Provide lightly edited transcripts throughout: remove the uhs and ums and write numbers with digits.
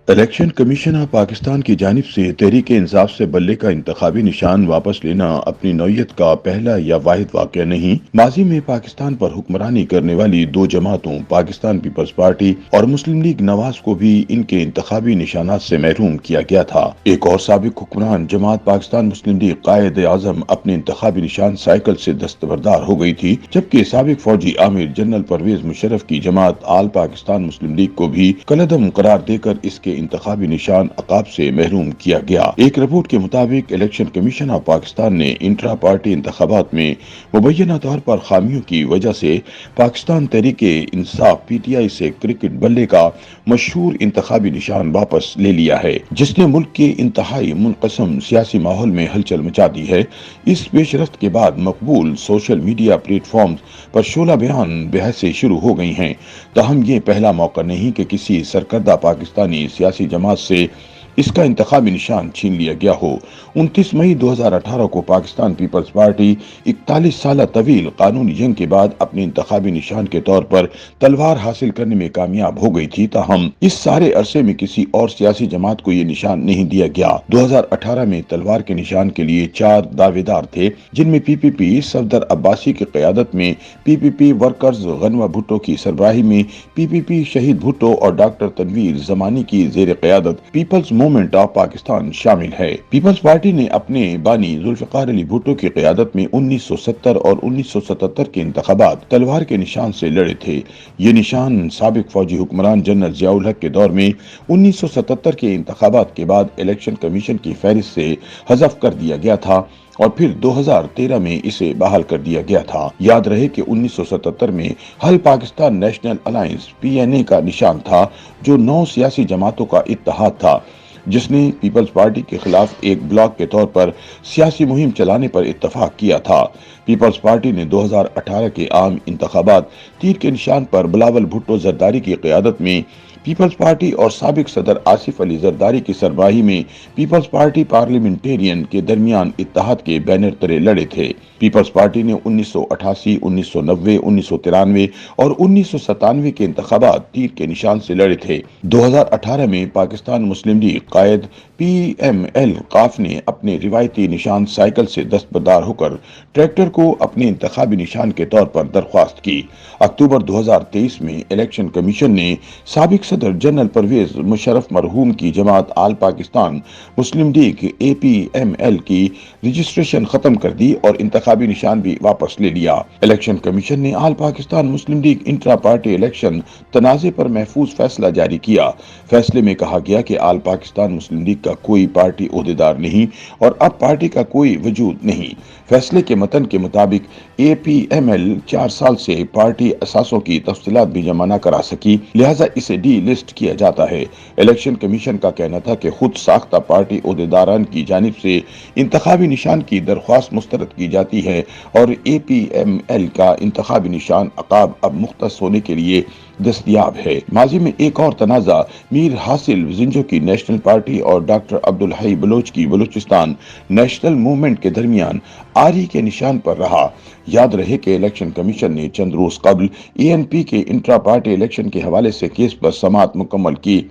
Election commission of Pakistan کی جانب سے تحریک انصاف سے بلے کا انتخابی نشان واپس لینا اپنی نوعیت کا پہلا یا واحد واقعہ نہیں۔ ماضی میں پاکستان پر حکمرانی کرنے والی دو جماعتوں پاکستان پیپلز پارٹی اور مسلم لیگ نواز کو بھی ان کے انتخابی نشانات سے محروم کیا گیا تھا۔ ایک اور سابق حکمران جماعت پاکستان مسلم لیگ قائد اعظم اپنے انتخابی نشان سائیکل سے دستبردار ہو گئی تھی، جبکہ سابق فوجی آمر جنرل پرویز مشرف کی جماعت آل پاکستان مسلم لیگ کو بھی کالعدم قرار دے کر اس کے انتخابی نشان عقاب سے محروم کیا گیا۔ ایک رپورٹ کے مطابق الیکشن کمیشن آف پاکستان نے انٹرا پارٹی انتخابات میں مبینہ طور پر خامیوں کی وجہ سے Pakistan Tehreek Insaf P T I سے کرکٹ بلے کا مشہور انتخابی نشان واپس لے لیا ہے، جس نے ملک کے انتہائی منقسم سیاسی ماحول میں ہلچل مچا دی ہے۔ اس پیش رفت کے بعد مقبول سوشل میڈیا پلیٹ فارمز پر شعلہ بیان بحثیں شروع ہو گئی ہیں۔ تاہم یہ پہلا موقع نہیں کہ کسی سرکردہ پاکستانی سیاسی جماعت سے اس کا انتخابی نشان چھین لیا گیا ہو۔ 29 مئی 2018 کو پاکستان پیپلز پارٹی 41 سالہ طویل قانونی جنگ کے بعد اپنے انتخابی نشان کے طور پر تلوار حاصل کرنے میں کامیاب ہو گئی تھی، تاہم اس سارے عرصے میں کسی اور سیاسی جماعت کو یہ نشان نہیں دیا گیا۔ 2018 میں تلوار کے نشان کے لیے 4 دعوے دار تھے، جن میں پی پی پی صفدر عباسی کی قیادت میں، پی پی پی ورکرز غنوہ بھٹو کی سربراہی میں، پی پی پی شہید بھٹو اور ڈاکٹر تنویر زمانی کی زیر قیادت پیپلز موومنٹ آف پاکستان شامل ہے۔ پیپلز پارٹی نے اپنے بانی ذوالفقار علی بھٹو کی قیادت میں 1970 اور 1977 کے انتخابات تلوار کے نشان سے لڑے تھے۔ یہ نشان سابق فوجی حکمران جنرل ضیاء الحق کے دور میں 1977 کے انتخابات کے بعد الیکشن کمیشن کی فہرست سے حذف کر دیا گیا تھا اور پھر 2013 میں اسے بحال کر دیا گیا تھا۔ یاد رہے کہ 1977 میں حل پاکستان نیشنل الائنس پی این اے کا نشان تھا، جو 9 سیاسی جماعتوں کا اتحاد تھا، جس نے پیپلز پارٹی کے خلاف ایک بلاک کے طور پر سیاسی مہم چلانے پر اتفاق کیا تھا۔ پیپلز پارٹی نے 2018 کے عام انتخابات تیر کے نشان پر بلاول بھٹو زرداری کی قیادت میں پیپلز پارٹی اور سابق صدر آصف علی زرداری کی سربراہی میں پیپلز پارٹی پارلیمنٹیرین کے درمیان اتحاد کے بینر تلے لڑے تھے۔ پیپلز پارٹی نے 1988، 1990، 1993 اور 1997 کے انتخابات تیر کے نشان سے لڑے تھے۔ 2018 میں پاکستان مسلم لیگ قائد پی ایم ایل قاف نے اپنے روایتی نشان سائیکل سے دستبردار ہو کر ٹریکٹر کو اپنے انتخابی نشان کے طور پر درخواست کی۔ اکتوبر 2023 میں الیکشن کمیشن نے سابق صدر جنرل پرویز مشرف مرحوم کی جماعت آل پاکستان مسلم لیگ اے پی ایم ایل کی رجسٹریشن ختم کر دی اور انتخابی نشان بھی واپس لے لیا۔ الیکشن کمیشن نے آل پاکستان مسلم لیگ انٹرا پارٹی الیکشن تنازع پر محفوظ فیصلہ جاری کیا۔ فیصلے میں کہا گیا کہ آل پاکستان مسلم لیگ کا کوئی پارٹی عہدیدار نہیں اور اب پارٹی کا کوئی وجود نہیں۔ فیصلے کے متن کے مطابق اے پی ایم ایل 4 سال سے پارٹی اثاثوں کی تفصیلات بھی جمع نہ کرا سکی، لہٰذا اسے ڈی لسٹ کیا جاتا ہے۔ الیکشن کمیشن کا کہنا تھا کہ خود ساختہ پارٹی عہدیداران کی جانب سے انتخابی نشان کی درخواست مسترد کی جاتی ہے اور اے پی ایم ایل کا انتخابی نشان عقاب اب مختص ہونے کے لیے دستیاب ہے۔ ماضی میں ایک اور تنازع میر حاصل زنجو کی نیشنل پارٹی اور ڈاکٹر عبدالحی بلوچ کی بلوچستان نیشنل موومنٹ کے درمیان آری کے نشان پر رہا۔ یاد رہے کہ الیکشن کمیشن نے چند روز قبل ای این پی کے انٹرا پارٹی الیکشن کے حوالے سے کیس پر سماعت مکمل کی،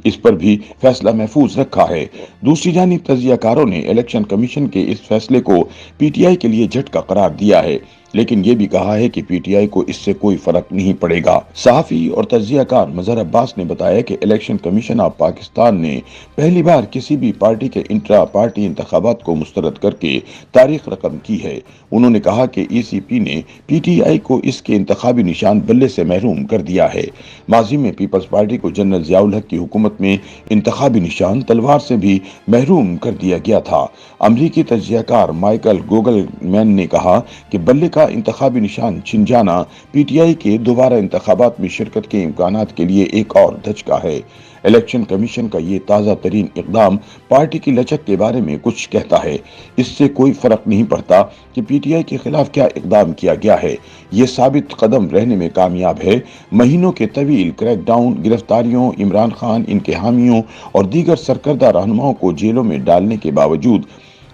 اس پر بھی فیصلہ محفوظ رکھا ہے۔ دوسری جانب تجزیہ کاروں نے الیکشن کمیشن کے اس فیصلے کو پی ٹی آئی کے لیے جھٹکا قرار دیا ہے، لیکن یہ بھی کہا ہے کہ پی ٹی آئی کو اس سے کوئی فرق نہیں پڑے گا۔ صحافی اور تجزیہ کار مظہر عباس نے بتایا کہ الیکشن کمیشن آف پاکستان نے پہلی بار کسی بھی پارٹی کے انٹرا پارٹی انتخابات کو مسترد کر کے تاریخ رقم کی ہے۔ انہوں نے کہا کہ ای سی پی نے پی ٹی آئی کو اس کے انتخابی نشان بلے سے محروم کر دیا ہے۔ ماضی میں پیپلز پارٹی کو جنرل ضیاء الحق کی حکومت میں انتخابی نشان تلوار سے بھی محروم کر دیا گیا تھا۔ امریکی تجزیہ کار مائیکل گوگل مین نے کہا کہ بلے کا انتخابی نشان چھن جانا پی ٹی آئی کے دوبارہ انتخابات میں شرکت کے امکانات کے لیے ایک اور دھچکا ہے۔ الیکشن کمیشن کا یہ تازہ ترین اقدام پارٹی کی لچک کے بارے میں کچھ کہتا ہے۔ اس سے کوئی فرق نہیں پڑتا کہ پی ٹی آئی کے خلاف کیا اقدام کیا گیا ہے، یہ ثابت قدم رہنے میں کامیاب ہے۔ مہینوں کے طویل کریک ڈاؤن، گرفتاریوں، عمران خان، ان کے حامیوں اور دیگر سرکردہ رہنماؤں کو جیلوں میں ڈالنے کے باوجود